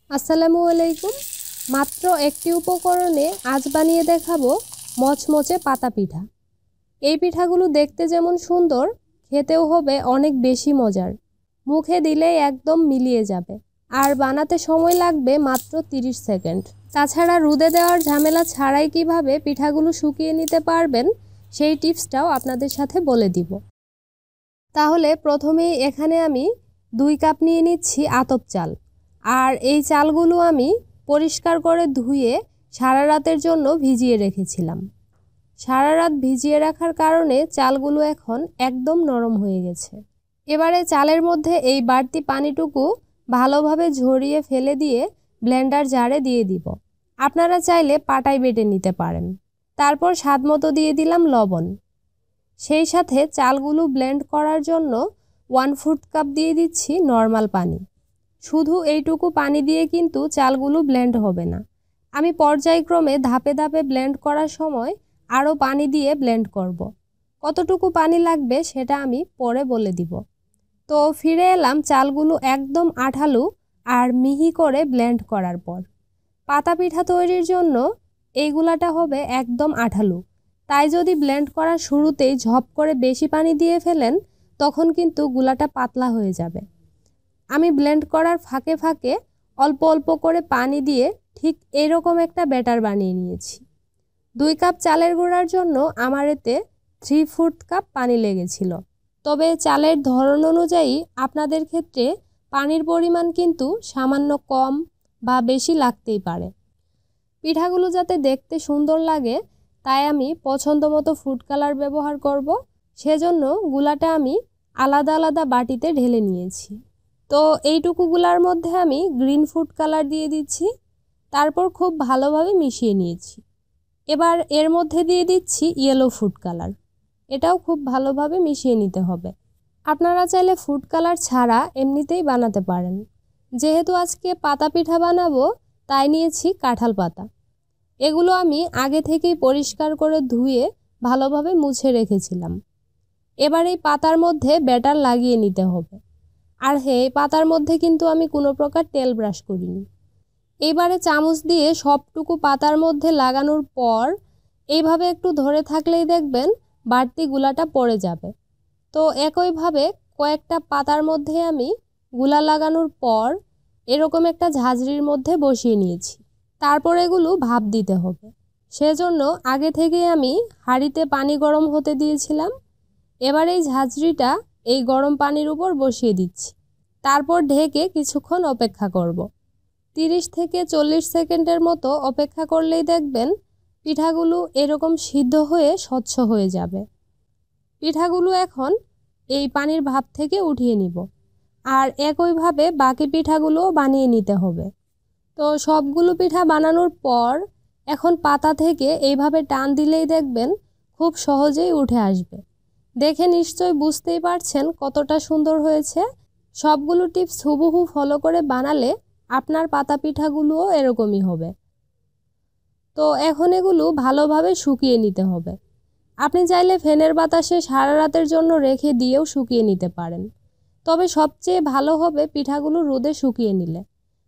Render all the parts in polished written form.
আসসালামু আলাইকুম। মাত্র একটি উপকরণে আজ বানিয়ে দেখাবো মচমচে পাতা পিঠা। এই পিঠাগুলো দেখতে যেমন সুন্দর, খেতেও হবে অনেক বেশি মজার। মুখে দিলেই একদম মিলিয়ে যাবে। আর বানাতে সময় লাগবে মাত্র 30 সেকেন্ড। তাছাড়া রোদে দেওয়ার ঝামেলা ছাড়াই কিভাবে পিঠাগুলো শুকিয়ে নিতে পারবেন সেই টিপসটাও আপনাদের সাথে বলে দিব। তাহলে প্রথমেই এখানে আমি 2 কাপ নিয়ে নিচ্ছি আতপ চাল। আর এই চালগুলো আমি পরিষ্কার করে ধুয়ে সারা রাতের জন্য ভিজিয়ে রেখেছিলাম। সারা রাত ভিজিয়ে রাখার কারণে চালগুলো এখন একদম নরম হয়ে গেছে। এবারে চালের মধ্যে এই বাড়তি পানিটুকু ভালোভাবে ঝরিয়ে ফেলে দিয়ে ব্লেন্ডার জারে দিয়ে দিব। আপনারা চাইলে পাটায় বেটে নিতে পারেন। তারপর স্বাদমতো দিয়ে দিলাম লবণ। সেই সাথে চালগুলো ব্লেন্ড করার জন্য 1/4 কাপ দিয়ে দিচ্ছি নর্মাল পানি। শুধু এইটুকু পানি দিয়ে কিন্তু চালগুলো ব্লেন্ড হবে না। আমি পর্যায়ক্রমে ধাপে ধাপে ব্লেন্ড করার সময় আরও পানি দিয়ে ব্লেন্ড করব। কতটুকু পানি লাগবে সেটা আমি পরে বলে দিব। তো ফিরে এলাম চালগুলো একদম আঠালো আর মিহি করে ব্লেন্ড করার পর। পাতা পিঠা তৈরির জন্য এই গুলাটা হবে একদম আঠালো। তাই যদি ব্লেন্ড করার শুরুতেই ঝপ করে বেশি পানি দিয়ে ফেলেন তখন কিন্তু গুলাটা পাতলা হয়ে যাবে। আমি ব্লেন্ড করার ফাঁকে ফাঁকে অল্প অল্প করে পানি দিয়ে ঠিক এরকম একটা ব্যাটার বানিয়ে নিয়েছি। 2 কাপ চালের গুঁড়ার জন্য আমার এতে 3/4 কাপ পানি লেগেছিল। তবে চালের ধরন অনুযায়ী আপনাদের ক্ষেত্রে পানির পরিমাণ কিন্তু সামান্য কম বা বেশি লাগতেই পারে। পিঠাগুলো যাতে দেখতে সুন্দর লাগে তাই আমি পছন্দ মতো ফুড কালার ব্যবহার করব। সেজন্য গুলাটা আমি আলাদা আলাদা বাটিতে ঢেলে নিয়েছি। তো এইটুকুগুলার মধ্যে আমি গ্রিন ফুড কালার দিয়ে দিচ্ছি। তারপর খুব ভালোভাবে মিশিয়ে নিয়েছি। এবার এর মধ্যে দিয়ে দিচ্ছি ইয়েলো ফুড কালার। এটাও খুব ভালোভাবে মিশিয়ে নিতে হবে। আপনারা চাইলে ফুড কালার ছাড়া এমনিতেই বানাতে পারেন। যেহেতু আজকে পাতা পিঠা বানাবো তাই নিয়েছি কাঁঠাল পাতা। এগুলো আমি আগে থেকেই পরিষ্কার করে ধুয়ে ভালোভাবে মুছে রেখেছিলাম। এবার এই পাতার মধ্যে ব্যাটার লাগিয়ে নিতে হবে। আর হ্যাঁ, এই পাতার মধ্যে কিন্তু আমি কোনো প্রকার তেল ব্রাশ করিনি। এইবারে চামচ দিয়ে সবটুকু পাতার মধ্যে লাগানোর পর এইভাবে একটু ধরে থাকলেই দেখবেন বাড়তি গুলাটা পড়ে যাবে। তো একইভাবে কয়েকটা পাতার মধ্যে আমি গুলা লাগানোর পর এরকম একটা ঝাঁঝরির মধ্যে বসিয়ে নিয়েছি। তারপর এগুলো ভাপ দিতে হবে। সেজন্য আগে থেকেই আমি হাঁড়িতে পানি গরম হতে দিয়েছিলাম। এবার এই ঝাঁঝরিটা এই গরম পানির উপর বসিয়ে দিচ্ছি। তারপর ঢেকে কিছুক্ষণ অপেক্ষা করব। 30 থেকে 40 সেকেন্ডের মতো অপেক্ষা করলেই দেখবেন পিঠাগুলো এরকম সিদ্ধ হয়ে স্বচ্ছ হয়ে যাবে। পিঠাগুলো এখন এই পানির ভাপ থেকে উঠিয়ে নিব। আর একইভাবে বাকি পিঠাগুলোও বানিয়ে নিতে হবে। তো সবগুলো পিঠা বানানোর পর এখন পাতা থেকে এইভাবে টান দিলেই দেখবেন খুব সহজেই উঠে আসবে। দেখে নিশ্চয়ই বুঝতেই পারছেন কতটা সুন্দর হয়েছে। সবগুলো টিপস হুবহু ফলো করে বানালে আপনার পাতা পিঠাগুলোও এরকমই হবে। তো এখন এগুলো ভালোভাবে শুকিয়ে নিতে হবে। আপনি চাইলে ফ্যানের বাতাসে সারা রাতের জন্য রেখে দিয়েও শুকিয়ে নিতে পারেন। তবে সবচেয়ে ভালো হবে পিঠাগুলো রোদে শুকিয়ে নিলে।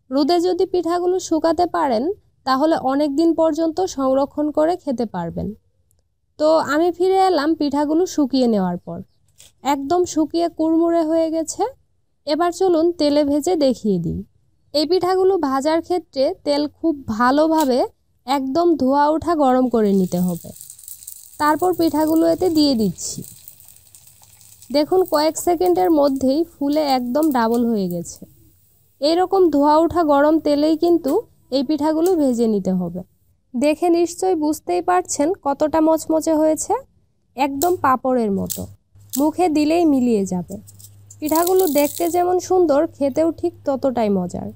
রোদে যদি পিঠাগুলো শুকাতে পারেন তাহলে অনেক দিন পর্যন্ত সংরক্ষণ করে খেতে পারবেন। তো আমি ফিরে এলাম পিঠাগুলো শুকিয়ে নেওয়ার পর। একদম শুকিয়ে কুড়মুড়ে হয়ে গেছে। এবার চলুন তেলে ভেজে দেখিয়ে দিই। এই পিঠাগুলো ভাজার ক্ষেত্রে তেল খুব ভালোভাবে একদম ধোয়া ওঠা গরম করে নিতে হবে। তারপর পিঠাগুলো এতে দিয়ে দিচ্ছি। দেখুন কয়েক সেকেন্ডের মধ্যেই ফুলে একদম ডাবল হয়ে গেছে। এইরকম ধোয়া ওঠা গরম তেলেই কিন্তু এই পিঠাগুলো ভেজে নিতে হবে। দেখে নিশ্চয়ই বুঝতেই পারছেন কতটা মচমচে হয়েছে, একদম পাঁপড়ের মতো। মুখে দিলেই মিলিয়ে যাবে। পিঠাগুলো দেখতে যেমন সুন্দর, খেতেও ঠিক ততটাই মজার।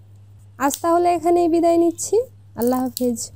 আজ তাহলে এখানেই বিদায় নিচ্ছি। আল্লাহ হাফেজ।